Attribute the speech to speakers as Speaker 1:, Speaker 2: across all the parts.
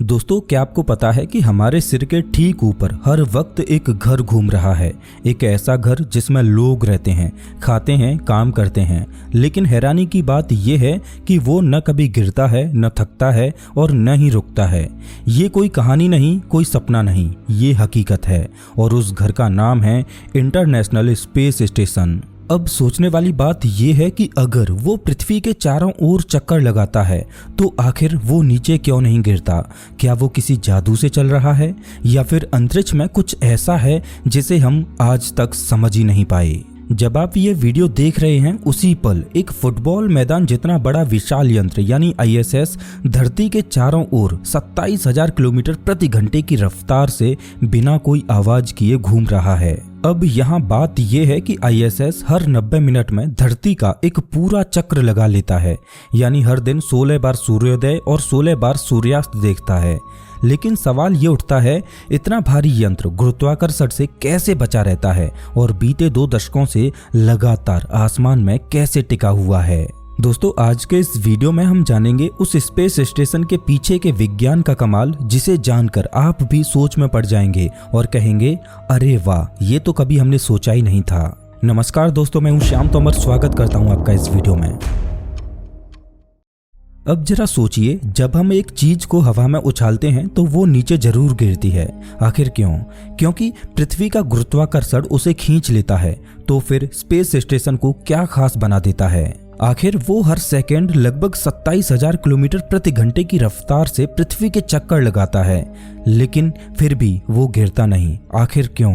Speaker 1: दोस्तों, क्या आपको पता है कि हमारे सिर के ठीक ऊपर हर वक्त एक घर घूम रहा है। एक ऐसा घर जिसमें लोग रहते हैं, खाते हैं, काम करते हैं। लेकिन हैरानी की बात यह है कि वो न कभी गिरता है, न थकता है और न ही रुकता है। ये कोई कहानी नहीं, कोई सपना नहीं, ये हकीकत है। और उस घर का नाम है इंटरनेशनल स्पेस स्टेशन। अब सोचने वाली बात यह है कि अगर वो पृथ्वी के चारों ओर चक्कर लगाता है तो आखिर वो नीचे क्यों नहीं गिरता? क्या वो किसी जादू से चल रहा है या फिर अंतरिक्ष में कुछ ऐसा है जिसे हम आज तक समझ ही नहीं पाए? जब आप ये वीडियो देख रहे हैं उसी पल एक फुटबॉल मैदान जितना बड़ा विशाल यंत्र यानी ISS धरती के चारों ओर 27,000 किलोमीटर प्रति घंटे की रफ्तार से बिना कोई आवाज किए घूम रहा है। अब यहाँ बात यह है कि ISS हर 90 मिनट में धरती का एक पूरा चक्र लगा लेता है, यानी हर दिन 16 बार सूर्योदय और 16 बार सूर्यास्त देखता है। लेकिन सवाल ये उठता है, इतना भारी यंत्र गुरुत्वाकर्षण से कैसे बचा रहता है और बीते 2 दशकों से लगातार आसमान में कैसे टिका हुआ है? दोस्तों, आज के इस वीडियो में हम जानेंगे उस स्पेस स्टेशन के पीछे के विज्ञान का कमाल, जिसे जानकर आप भी सोच में पड़ जाएंगे और कहेंगे, अरे वाह, ये तो कभी हमने सोचा ही नहीं था। नमस्कार दोस्तों, मैं हूं श्याम तोमर, स्वागत करता हूं आपका इस वीडियो में। अब जरा सोचिए, जब हम एक चीज को हवा में उछालते हैं तो वो नीचे जरूर गिरती है। आखिर क्यों? क्योंकि पृथ्वी का गुरुत्वाकर्षण उसे खींच लेता है। तो फिर स्पेस स्टेशन को क्या खास बना देता है? आखिर वो हर सेकंड लगभग 27,000 किलोमीटर प्रति घंटे की रफ्तार से पृथ्वी के चक्कर लगाता है, लेकिन फिर भी वो गिरता नहीं। आखिर क्यों?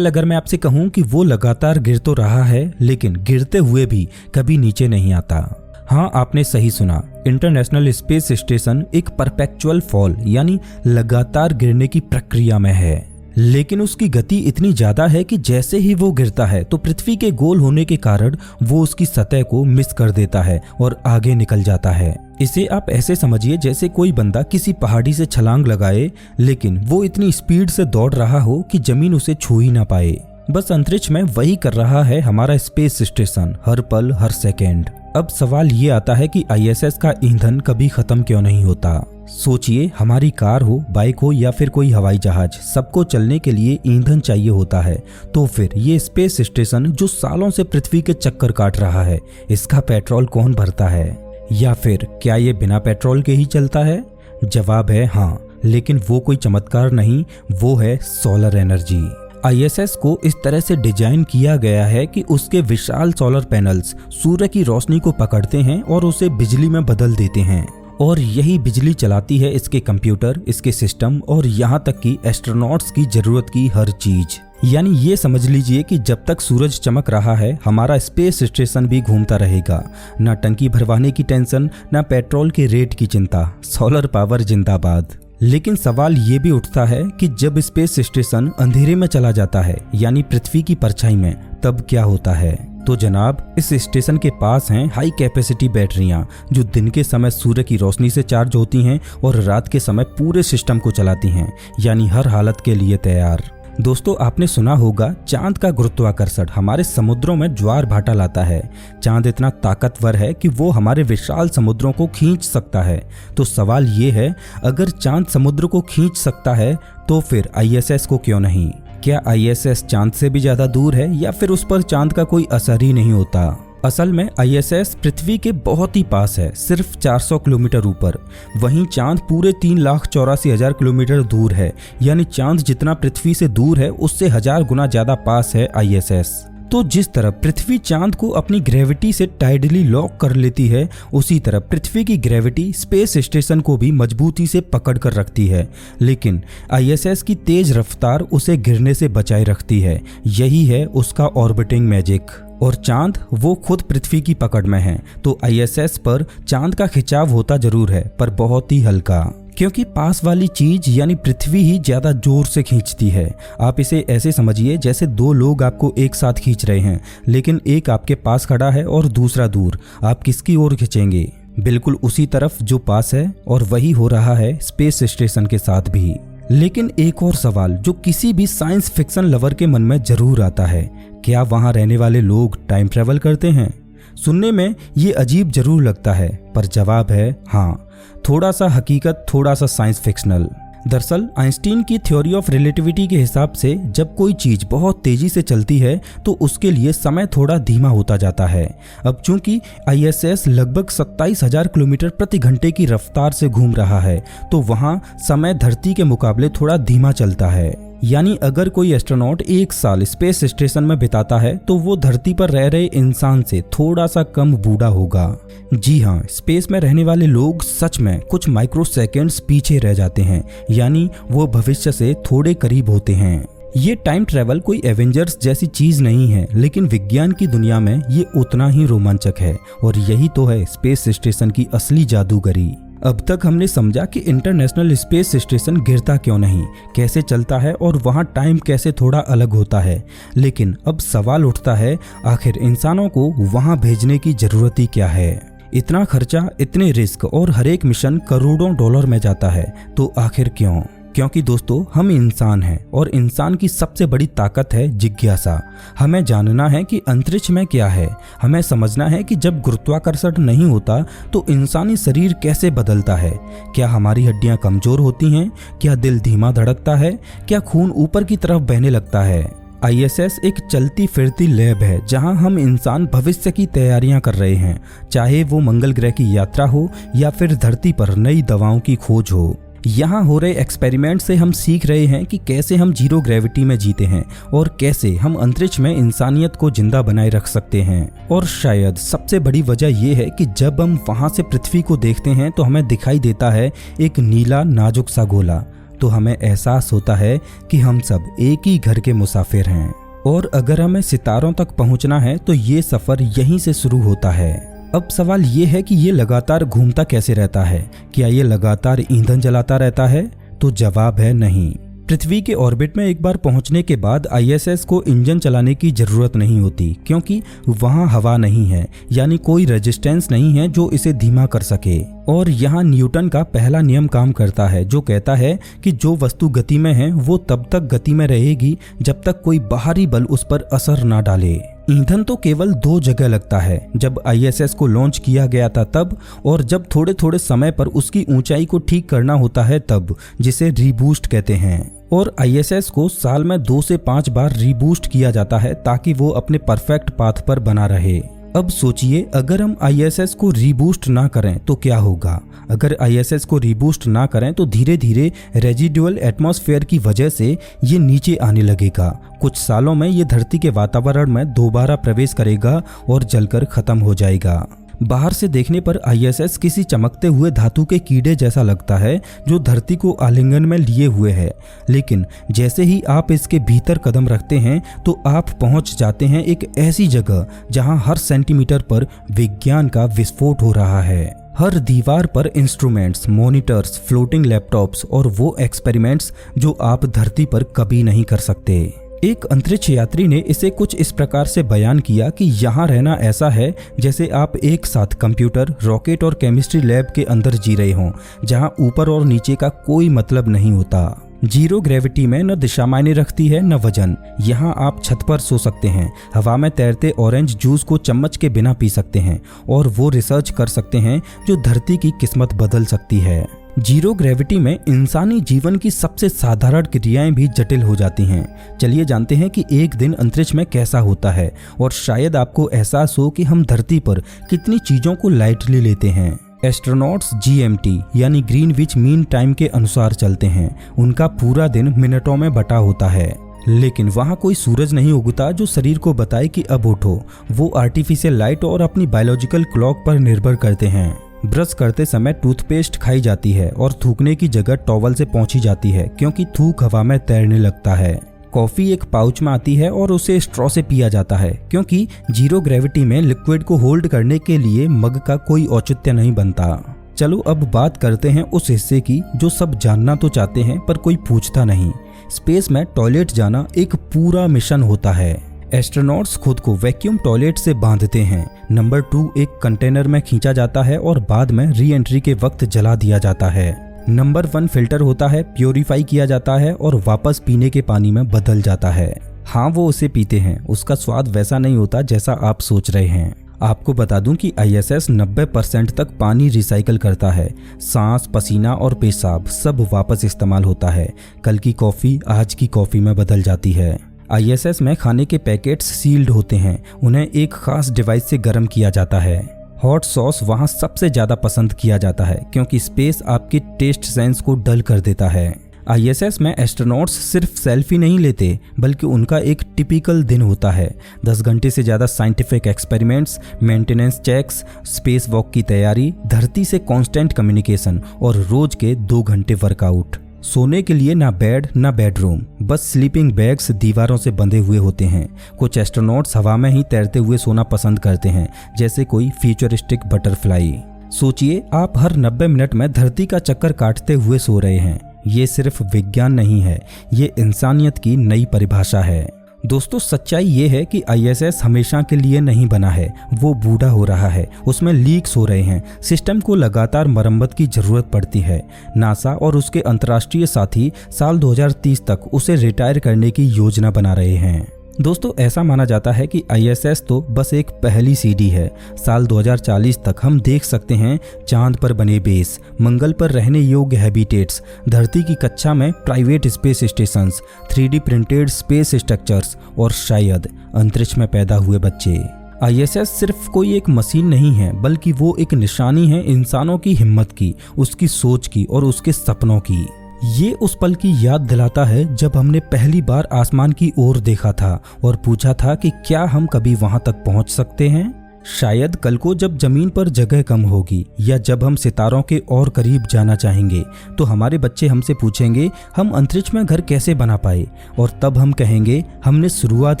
Speaker 1: अगर मैं आपसे कहूं कि वो लगातार गिर तो रहा है, लेकिन गिरते हुए भी कभी नीचे नहीं आता। हाँ, आपने सही सुना। इंटरनेशनल स्पेस स्टेशन एक परपेचुअल फॉल यानी लगातार गिरने की प्रक्रिया में है। लेकिन उसकी गति इतनी ज्यादा है कि जैसे ही वो गिरता है तो पृथ्वी के गोल होने के कारण वो उसकी सतह को मिस कर देता है और आगे निकल जाता है। इसे आप ऐसे समझिए जैसे कोई बंदा किसी पहाड़ी से छलांग लगाए, लेकिन वो इतनी स्पीड से दौड़ रहा हो कि जमीन उसे छू ही ना पाए। बस अंतरिक्ष में वही कर रहा है हमारा स्पेस स्टेशन, हर पल हर सेकेंड। अब सवाल ये आता है कि ISS का ईंधन कभी खत्म क्यों नहीं होता? सोचिए, हमारी कार हो, बाइक हो या फिर कोई हवाई जहाज, सबको चलने के लिए ईंधन चाहिए होता है। तो फिर ये स्पेस स्टेशन जो सालों से पृथ्वी के चक्कर काट रहा है, इसका पेट्रोल कौन भरता है? या फिर क्या ये बिना पेट्रोल के ही चलता है? जवाब है हाँ, लेकिन वो कोई चमत्कार नहीं, वो है सोलर एनर्जी। ISS को इस तरह से डिजाइन किया गया है कि उसके विशाल सोलर पैनल्स सूर्य की रोशनी को पकड़ते हैं और उसे बिजली में बदल देते हैं, और यही बिजली चलाती है इसके कंप्यूटर, इसके सिस्टम और यहाँ तक कि एस्ट्रोनॉट्स की जरूरत की हर चीज। यानी ये समझ लीजिए कि जब तक सूरज चमक रहा है, हमारा स्पेस स्टेशन भी घूमता रहेगा। ना टंकी भरवाने की टेंशन, ना पेट्रोल के रेट की चिंता। सोलर पावर जिंदाबाद। लेकिन सवाल ये भी उठता है कि जब स्पेस स्टेशन अंधेरे में चला जाता है, यानी पृथ्वी की परछाई में, तब क्या होता है? तो जनाब, इस स्टेशन के पास हैं हाई कैपेसिटी बैटरियां, जो दिन के समय सूर्य की रोशनी से चार्ज होती हैं और रात के समय पूरे सिस्टम को चलाती हैं, यानी हर हालत के लिए तैयार। दोस्तों, आपने सुना होगा, चांद का गुरुत्वाकर्षण हमारे समुद्रों में ज्वार भाटा लाता है। चांद इतना ताकतवर है कि वो हमारे विशाल समुद्रों को खींच सकता है। तो सवाल ये है, अगर चांद समुद्र को खींच सकता है तो फिर ISS को क्यों नहीं? क्या ISS चांद से भी ज्यादा दूर है या फिर उस पर चांद का कोई असर ही नहीं होता? असल में ISS पृथ्वी के बहुत ही पास है, सिर्फ 400 किलोमीटर ऊपर। वहीं चांद पूरे 3,84,000 किलोमीटर दूर है, यानी चांद जितना पृथ्वी से दूर है उससे 1000 गुना ज्यादा पास है ISS। तो जिस तरह पृथ्वी चांद को अपनी ग्रेविटी से टाइडली लॉक कर लेती है, उसी तरह पृथ्वी की ग्रेविटी स्पेस स्टेशन को भी मजबूती से पकड़ कर रखती है। लेकिन ISS की तेज रफ्तार उसे गिरने से बचाए रखती है। यही है उसका ऑर्बिटिंग मैजिक। और चांद, वो खुद पृथ्वी की पकड़ में है। तो ISS पर चांद का खिंचाव होता जरूर है, पर बहुत ही हल्का, क्योंकि पास वाली चीज यानी पृथ्वी ही ज्यादा जोर से खींचती है। आप इसे ऐसे समझिए जैसे 2 लोग आपको एक साथ खींच रहे हैं, लेकिन एक आपके पास खड़ा है और दूसरा दूर। आप किसकी ओर खींचेंगे? बिल्कुल उसी तरफ जो पास है, और वही हो रहा है स्पेस स्टेशन के साथ भी। लेकिन एक और सवाल जो किसी भी साइंस फिक्शन लवर के मन में जरूर आता है, क्या वहां रहने वाले लोग टाइम ट्रेवल करते हैं? सुनने में ये अजीब जरूर लगता है, पर जवाब है हाँ। थोड़ा सा हकीकत, थोड़ा सा साइंस फिक्शनल। दरअसल आइंस्टीन की थ्योरी ऑफ रिलेटिविटी के हिसाब से जब कोई चीज बहुत तेजी से चलती है तो उसके लिए समय थोड़ा धीमा होता जाता है। अब चूंकि ISS लगभग 27,000 किलोमीटर प्रति घंटे की रफ्तार से घूम रहा है तो वहां समय धरती के मुकाबले थोड़ा धीमा चलता है। यानी अगर कोई एस्ट्रोनॉट 1 साल स्पेस स्टेशन में बिताता है तो वो धरती पर रह रहे इंसान से थोड़ा सा कम बूढ़ा होगा। जी हाँ, स्पेस में रहने वाले लोग सच में कुछ माइक्रो सेकेंड्स पीछे रह जाते हैं, यानी वो भविष्य से थोड़े करीब होते हैं। ये टाइम ट्रेवल कोई एवेंजर्स जैसी चीज नहीं है, लेकिन विज्ञान की दुनिया में ये उतना ही रोमांचक है और यही तो है स्पेस स्टेशन की असली जादूगरी। अब तक हमने समझा कि इंटरनेशनल स्पेस स्टेशन गिरता क्यों नहीं, कैसे चलता है और वहाँ टाइम कैसे थोड़ा अलग होता है। लेकिन अब सवाल उठता है, आखिर इंसानों को वहाँ भेजने की जरूरत ही क्या है? इतना खर्चा, इतने रिस्क और हर एक मिशन करोड़ों डॉलर में जाता है, तो आखिर क्यों? क्योंकि दोस्तों हम इंसान हैं और इंसान की सबसे बड़ी ताकत है जिज्ञासा। हमें जानना है कि अंतरिक्ष में क्या है। हमें समझना है कि जब गुरुत्वाकर्षण नहीं होता तो इंसानी शरीर कैसे बदलता है। क्या हमारी हड्डियां कमजोर होती हैं? क्या दिल धीमा धड़कता है? क्या खून ऊपर की तरफ बहने लगता है? ISS एक चलती फिरती लैब है जहां हम इंसान भविष्य की तैयारियां कर रहे हैं, चाहे वो मंगल ग्रह की यात्रा हो या फिर धरती पर नई दवाओं की खोज हो। यहाँ हो रहे एक्सपेरिमेंट से हम सीख रहे हैं कि कैसे हम जीरो ग्रेविटी में जीते हैं और कैसे हम अंतरिक्ष में इंसानियत को जिंदा बनाए रख सकते हैं। और शायद सबसे बड़ी वजह यह है कि जब हम वहाँ से पृथ्वी को देखते हैं तो हमें दिखाई देता है एक नीला नाजुक सा गोला, तो हमें एहसास होता है कि हम सब एक ही घर के मुसाफिर हैं। और अगर हमें सितारों तक पहुँचना है तो ये सफ़र यहीं से शुरू होता है। अब सवाल ये है कि ये लगातार घूमता कैसे रहता है? क्या ये लगातार ईंधन जलाता रहता है? तो जवाब है नहीं। पृथ्वी के ऑर्बिट में एक बार पहुंचने के बाद ISS को इंजन चलाने की जरूरत नहीं होती, क्योंकि वहां हवा नहीं है, यानी कोई रेजिस्टेंस नहीं है जो इसे धीमा कर सके। और यहाँ न्यूटन का पहला नियम काम करता है जो कहता है कि जो वस्तु गति में है वो तब तक गति में रहेगी जब तक कोई बाहरी बल उस पर असर ना डाले। ईंधन तो केवल 2 जगह लगता है, जब ISS को लॉन्च किया गया था तब, और जब थोड़े थोड़े समय पर उसकी ऊंचाई को ठीक करना होता है तब, जिसे रीबूस्ट कहते हैं। और ISS को साल में 2 से 5 बार रीबूस्ट किया जाता है ताकि वो अपने परफेक्ट पाथ पर बना रहे। अब सोचिए, अगर हम ISS को रीबूस्ट ना करें तो क्या होगा? अगर ISS को रीबूस्ट ना करें तो धीरे धीरे रेजिडुअल एटमॉस्फेयर की वजह से ये नीचे आने लगेगा। कुछ सालों में ये धरती के वातावरण में दोबारा प्रवेश करेगा और जलकर खत्म हो जाएगा। बाहर से देखने पर ISS किसी चमकते हुए धातु के कीड़े जैसा लगता है जो धरती को आलिंगन में लिए हुए है, लेकिन जैसे ही आप इसके भीतर कदम रखते हैं तो आप पहुंच जाते हैं एक ऐसी जगह जहां हर सेंटीमीटर पर विज्ञान का विस्फोट हो रहा है। हर दीवार पर इंस्ट्रूमेंट्स, मॉनिटर्स, फ्लोटिंग लैपटॉप्स और वो एक्सपेरिमेंट्स जो आप धरती पर कभी नहीं कर सकते। एक अंतरिक्ष यात्री ने इसे कुछ इस प्रकार से बयान किया कि यहाँ रहना ऐसा है जैसे आप एक साथ कंप्यूटर, रॉकेट और केमिस्ट्री लैब के अंदर जी रहे हों, जहाँ ऊपर और नीचे का कोई मतलब नहीं होता। जीरो ग्रेविटी में न दिशा मायने रखती है न वजन। यहाँ आप छत पर सो सकते हैं, हवा में तैरते ऑरेंज जूस को चम्मच के बिना पी सकते हैं और वो रिसर्च कर सकते हैं जो धरती की किस्मत बदल सकती है। जीरो ग्रेविटी में इंसानी जीवन की सबसे साधारण क्रियाएं भी जटिल हो जाती हैं। चलिए जानते हैं कि एक दिन अंतरिक्ष में कैसा होता है और शायद आपको एहसास हो कि हम धरती पर कितनी चीजों को लाइटली लेते हैं। एस्ट्रोनॉट्स GMT यानी ग्रीनविच मीन टाइम के अनुसार चलते हैं। उनका पूरा दिन मिनटों में बटा होता है, लेकिन वहाँ कोई सूरज नहीं उगता जो शरीर को बताए कि अब उठो। वो आर्टिफिशियल लाइट और अपनी बायोलॉजिकल क्लॉक पर निर्भर करते हैं। ब्रश करते समय टूथपेस्ट खाई जाती है और थूकने की जगह टॉवल से पोंछी जाती है, क्योंकि थूक हवा में तैरने लगता है। कॉफी एक पाउच में आती है और उसे स्ट्रॉ से पिया जाता है, क्योंकि जीरो ग्रेविटी में लिक्विड को होल्ड करने के लिए मग का कोई औचित्य नहीं बनता। चलो अब बात करते हैं उस हिस्से की जो सब जानना तो चाहते हैं पर कोई पूछता नहीं। स्पेस में टॉयलेट जाना एक पूरा मिशन होता है। एस्ट्रोनॉट्स खुद को वैक्यूम टॉयलेट से बांधते हैं। नंबर 2 एक कंटेनर में खींचा जाता है और बाद में री एंट्री के वक्त जला दिया जाता है। नंबर 1 फिल्टर होता है, प्योरीफाई किया जाता है और वापस पीने के पानी में बदल जाता है। हाँ, वो उसे पीते हैं, उसका स्वाद वैसा नहीं होता जैसा आप सोच रहे हैं। आपको बता दूं कि ISS 90% तक पानी रिसाइकल करता है। सांस, पसीना और पेशाब सब वापस इस्तेमाल होता है। कल की कॉफ़ी आज की कॉफ़ी में बदल जाती है। ISS में खाने के पैकेट्स सील्ड होते हैं, उन्हें एक खास डिवाइस से गर्म किया जाता है। हॉट सॉस वहाँ सबसे ज़्यादा पसंद किया जाता है क्योंकि स्पेस आपके टेस्ट सेंस को डल कर देता है। ISS में एस्ट्रोनॉट्स सिर्फ सेल्फी नहीं लेते बल्कि उनका एक टिपिकल दिन होता है। 10 घंटे से ज़्यादा scientific experiments, maintenance checks, space walk की तैयारी, धरती से कांस्टेंट कम्युनिकेशन और रोज के 2 घंटे वर्कआउट। सोने के लिए ना बेड ना बेडरूम, बस स्लीपिंग बैग्स दीवारों से बंधे हुए होते हैं। कुछ एस्ट्रोनॉट्स हवा में ही तैरते हुए सोना पसंद करते हैं, जैसे कोई फ्यूचरिस्टिक बटरफ्लाई। सोचिए, आप हर 90 मिनट में धरती का चक्कर काटते हुए सो रहे हैं। ये सिर्फ विज्ञान नहीं है, ये इंसानियत की नई परिभाषा है। दोस्तों, सच्चाई ये है कि ISS हमेशा के लिए नहीं बना है, वो बूढ़ा हो रहा है, उसमें लीक्स हो रहे हैं, सिस्टम को लगातार मरम्मत की जरूरत पड़ती है। नासा और उसके अंतर्राष्ट्रीय साथी साल 2030 तक उसे रिटायर करने की योजना बना रहे हैं। दोस्तों, ऐसा माना जाता है कि ISS तो बस एक पहली सीढ़ी है। साल 2040 तक हम देख सकते हैं चांद पर बने बेस, मंगल पर रहने योग्य हैबिटेट्स, धरती की कक्षा में private space stations, 3D printed space structures और शायद अंतरिक्ष में पैदा हुए बच्चे। ISS सिर्फ कोई एक मशीन नहीं है, बल्कि वो एक निशानी है इंसानों की हिम्मत की, उसकी सोच की और उसके सपनों की। ये उस पल की याद दिलाता है जब हमने पहली बार आसमान की ओर देखा था और पूछा था कि क्या हम कभी वहां तक पहुंच सकते हैं। शायद कल को जब जमीन पर जगह कम होगी या जब हम सितारों के और करीब जाना चाहेंगे तो हमारे बच्चे हमसे पूछेंगे हम अंतरिक्ष में घर कैसे बना पाए, और तब हम कहेंगे हमने शुरुआत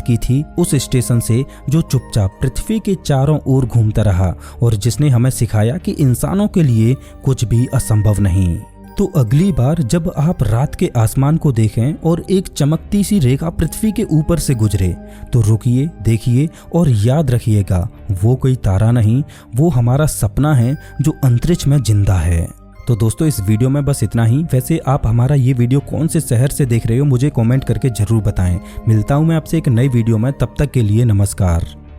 Speaker 1: की थी उस स्टेशन से जो चुपचाप पृथ्वी के चारों ओर घूमता रहा और जिसने हमें सिखाया कि इंसानों के लिए कुछ भी असंभव नहीं। तो अगली बार जब आप रात के आसमान को देखें और एक चमकती सी रेखा पृथ्वी के ऊपर से गुजरे तो रुकिए, देखिए और याद रखिएगा, वो कोई तारा नहीं, वो हमारा सपना है जो अंतरिक्ष में जिंदा है। तो दोस्तों, इस वीडियो में बस इतना ही। वैसे आप हमारा ये वीडियो कौन से शहर से देख रहे हो मुझे कमेंट करके जरूर बताएं। मिलता हूं मैं आपसे एक नई वीडियो में, तब तक के लिए नमस्कार।